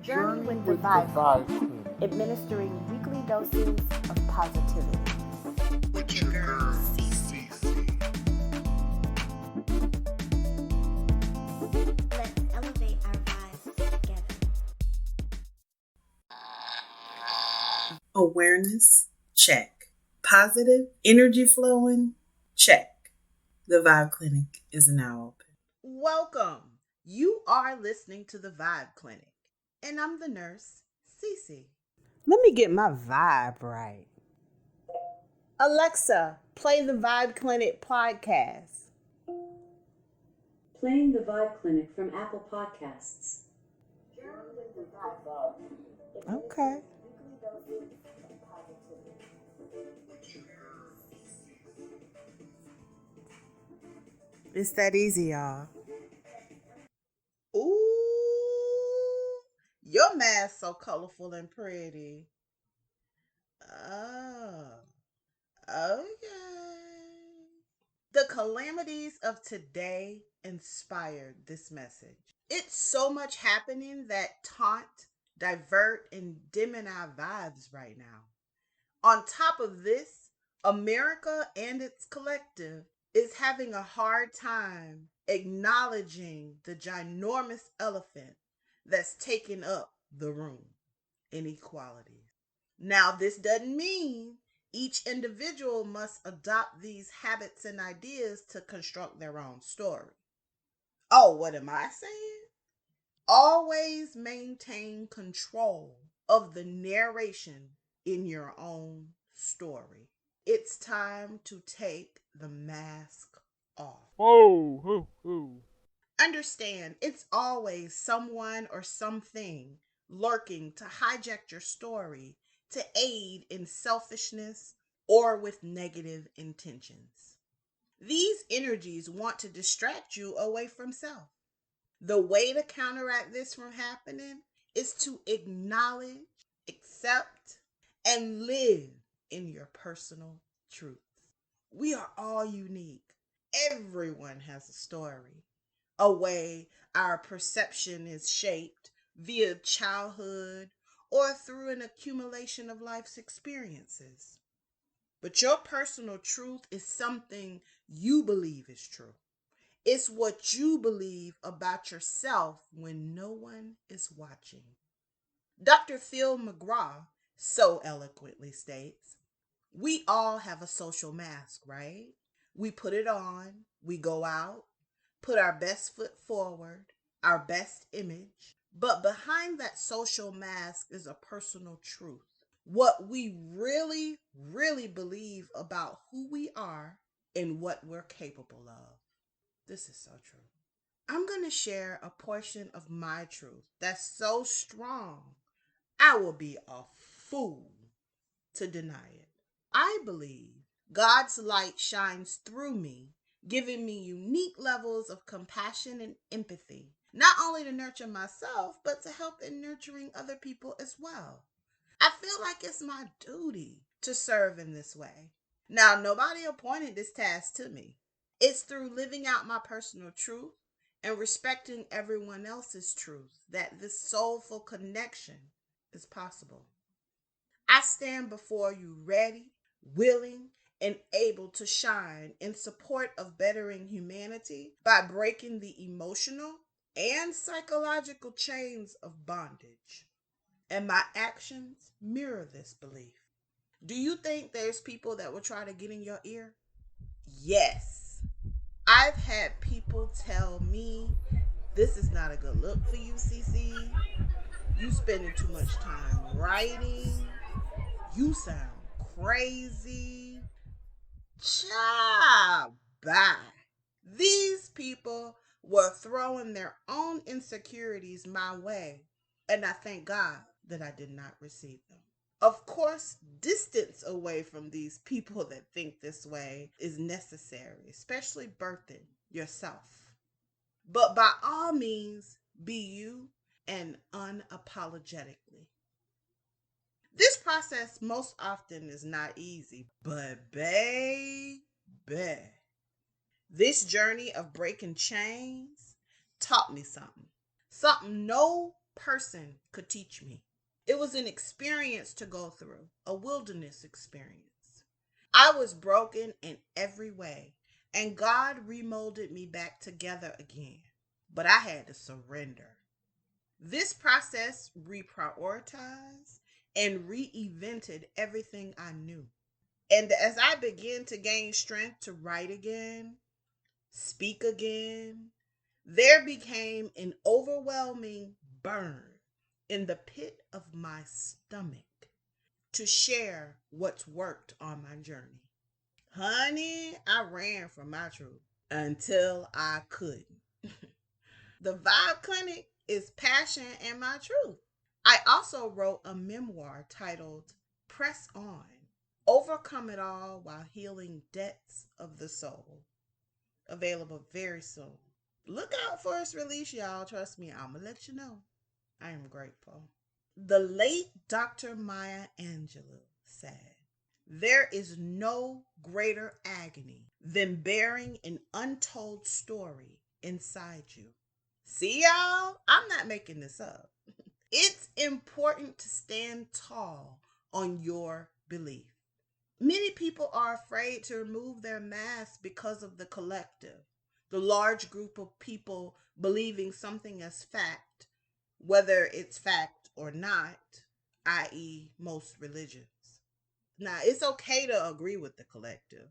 Journey with the Vibe Clinic, administering weekly doses of positivity. With your girl, Cece. Let's elevate our vibes together. Awareness, check. Positive energy flowing, check. The Vibe Clinic is now open. Welcome. You are listening to the Vibe Clinic, and I'm the nurse, Cece. Let me get my vibe right. Alexa, play the Vibe Clinic podcast. Playing the Vibe Clinic from Apple Podcasts. Okay. It's that easy, y'all. Ooh, your mask so colorful and pretty. Oh, okay. The calamities of today inspired this message. It's so much happening that taunt, divert, and dimmen our vibes right now. On top of this, America and its collective is having a hard time acknowledging the ginormous elephant that's taking up the room: inequality. Now, this doesn't mean each individual must adopt these habits and ideas to construct their own story. Oh, what am I saying? Always maintain control of the narration in your own story. It's time to take the mask off. Whoa. Understand, it's always someone or something lurking to hijack your story to aid in selfishness or with negative intentions. These energies want to distract you away from self. The way to counteract this from happening is to acknowledge, accept, and live in your personal truth. We are all unique. Everyone has a story, a way our perception is shaped via childhood or through an accumulation of life's experiences. But your personal truth is something you believe is true. It's what you believe about yourself when no one is watching. Dr. Phil McGraw so eloquently states, we all have a social mask, right? We put it on, we go out, put our best foot forward, our best image. But behind that social mask is a personal truth. What we really, really believe about who we are and what we're capable of. This is so true. I'm going to share a portion of my truth that's so strong, I will be a fool to deny it. I believe God's light shines through me, giving me unique levels of compassion and empathy, not only to nurture myself, but to help in nurturing other people as well. I feel like it's my duty to serve in this way. Now, nobody appointed this task to me. It's through living out my personal truth and respecting everyone else's truth that this soulful connection is possible. I stand before you ready, willing, and able to shine in support of bettering humanity by breaking the emotional and psychological chains of bondage. And my actions mirror this belief. Do you think there's people that will try to get in your ear? Yes. I've had people tell me, this is not a good look for you, Cece. You spending too much time writing. You sound crazy. Child, bye. These people were throwing their own insecurities my way, and I thank God that I did not receive them. Of course, distance away from these people that think this way is necessary, especially birthing yourself. But by all means, be you and unapologetically. This process most often is not easy, but baby, this journey of breaking chains taught me something. Something person could teach me. It was an experience to go through, a wilderness experience. I was broken in every way, and God remolded me back together again. But I had to surrender. This process reprioritized and reinvented everything I knew. And as I began to gain strength to write again, speak again, there became an overwhelming burn in the pit of my stomach to share what's worked on my journey. Honey, I ran from my truth until I couldn't. The Vibe Clinic is passion and my truth. I also wrote a memoir titled Press On, Overcome It All While Healing Debts of the Soul. Available very soon. Look out for its release, y'all. Trust me, I'm going to let you know. I am grateful. The late Dr. Maya Angelou said, "There is no greater agony than bearing an untold story inside you." See, y'all? I'm not making this up. It's important to stand tall on your belief. Many people are afraid to remove their mask because of the collective, the large group of people believing something as fact, whether it's fact or not, i.e., most religions. Now, it's okay to agree with the collective.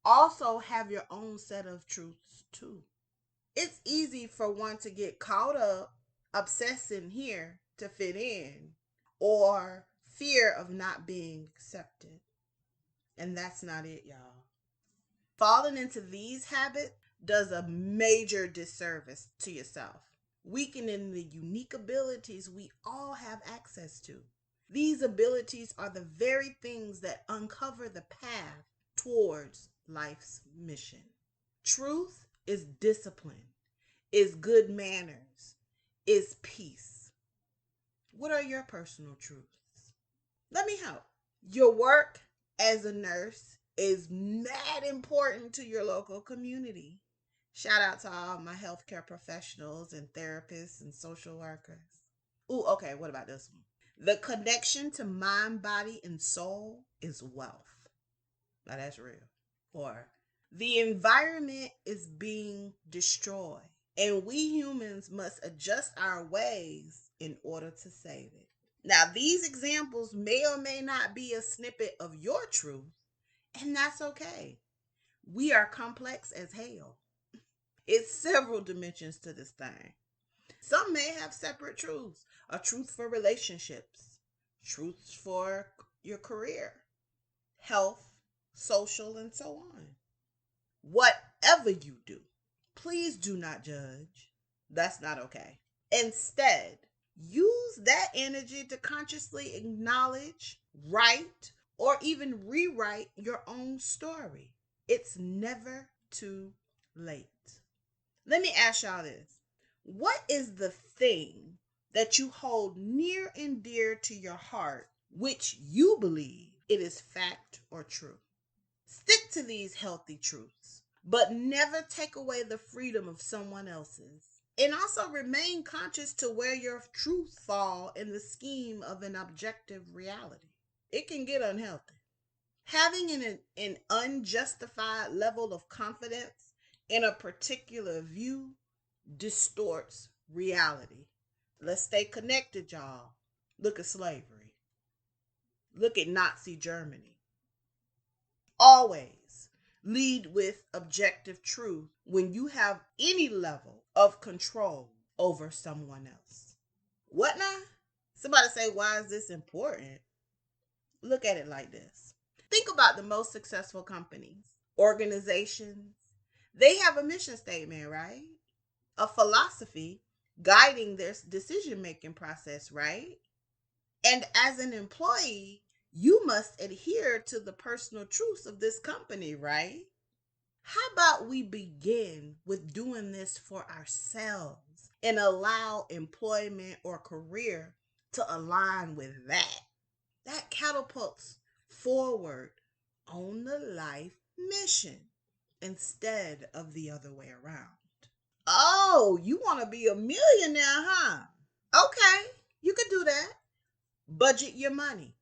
Also, have your own set of truths, too. It's easy for one to get caught up, obsessing here to fit in, or fear of not being accepted. And that's not it, y'all. Falling into these habits does a major disservice to yourself, weakening the unique abilities we all have access to. These abilities are the very things that uncover the path towards life's mission. Truth is discipline, is good manners, is peace. What are your personal truths? Let me help. Your work as a nurse is mad important to your local community. Shout out to all my healthcare professionals and therapists and social workers. Ooh, okay, what about this one? The connection to mind, body, and soul is wealth. Now that's real. Or the environment is being destroyed, and we humans must adjust our ways in order to save it. Now, these examples may or may not be a snippet of your truth, and that's okay. We are complex as hell. It's several dimensions to this thing. Some may have separate truths. A truth for relationships, truths for your career, health, social, and so on. Whatever you do, please do not judge. That's not okay. Instead, use that energy to consciously acknowledge, write, or even rewrite your own story. It's never too late. Let me ask y'all this. What is the thing that you hold near and dear to your heart, which you believe it is fact or true? Stick to these healthy truths, but never take away the freedom of someone else's. And also remain conscious to where your truth fall in the scheme of an objective reality. It can get unhealthy. Having an unjustified level of confidence in a particular view distorts reality. Let's stay connected, y'all. Look at slavery. Look at Nazi Germany. Always lead with objective truth when you have any level of control over someone else. What now? Somebody say, why is this important? Look at it like this. Think about the most successful companies, organizations. They have a mission statement, right? A philosophy guiding their decision-making process, right? And as an employee, you must adhere to the personal truths of this company, right? How about we begin with doing this for ourselves and allow employment or career to align with that? That catapults forward on the life mission instead of the other way around. Oh, you want to be a millionaire, huh? Okay, you could do that. Budget your money.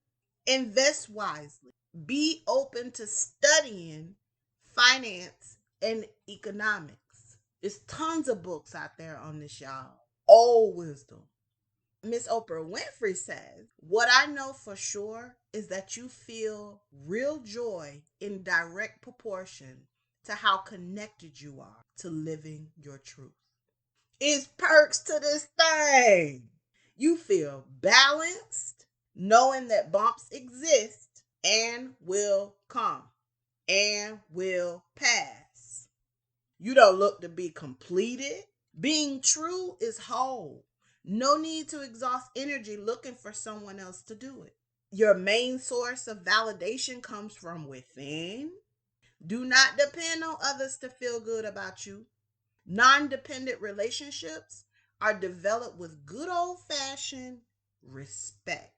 Invest wisely. Be open to studying finance and economics. There's tons of books out there on this, y'all. Old wisdom. Miss Oprah Winfrey says, "What I know for sure is that you feel real joy in direct proportion to how connected you are to living your truth." It's perks to this thing. You feel balanced, knowing that bumps exist and will come and will pass. You don't look to be completed. Being true is whole. No need to exhaust energy looking for someone else to do it. Your main source of validation comes from within. Do not depend on others to feel good about you. Non-dependent relationships are developed with good old-fashioned respect.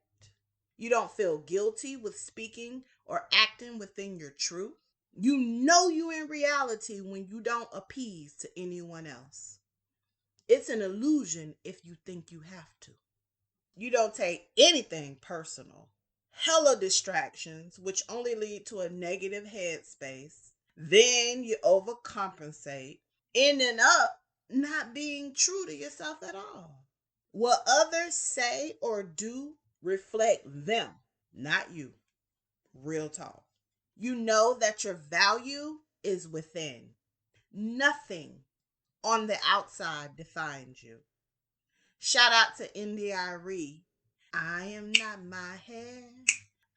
You don't feel guilty with speaking or acting within your truth. You know you in reality when you don't appease to anyone else. It's an illusion if you think you have to. You don't take anything personal. Hella distractions, which only lead to a negative headspace. Then you overcompensate, ending up not being true to yourself at all. What others say or do reflect them, not you. Real talk. You know that your value is within. Nothing on the outside defines you. Shout out to India.Arie. I am not my hair.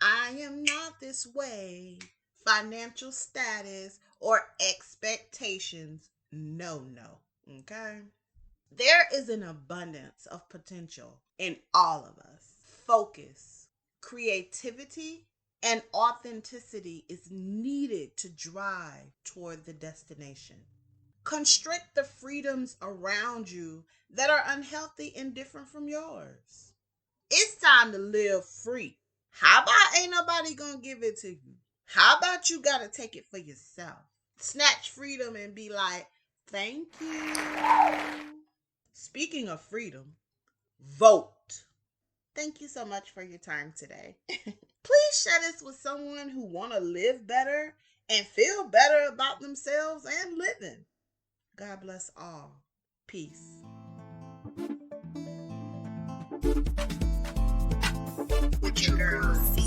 I am not this way. Financial status or expectations. No. Okay? There is an abundance of potential in all of us. Focus, creativity, and authenticity is needed to drive toward the destination. Constrict the freedoms around you that are unhealthy and different from yours. It's time to live free. How about ain't nobody gonna give it to you? How about you gotta take it for yourself? Snatch freedom and be like, thank you. Speaking of freedom, vote. Thank you so much for your time today. Please share this with someone who want to live better and feel better about themselves and living. God bless all. Peace. With your girl, C.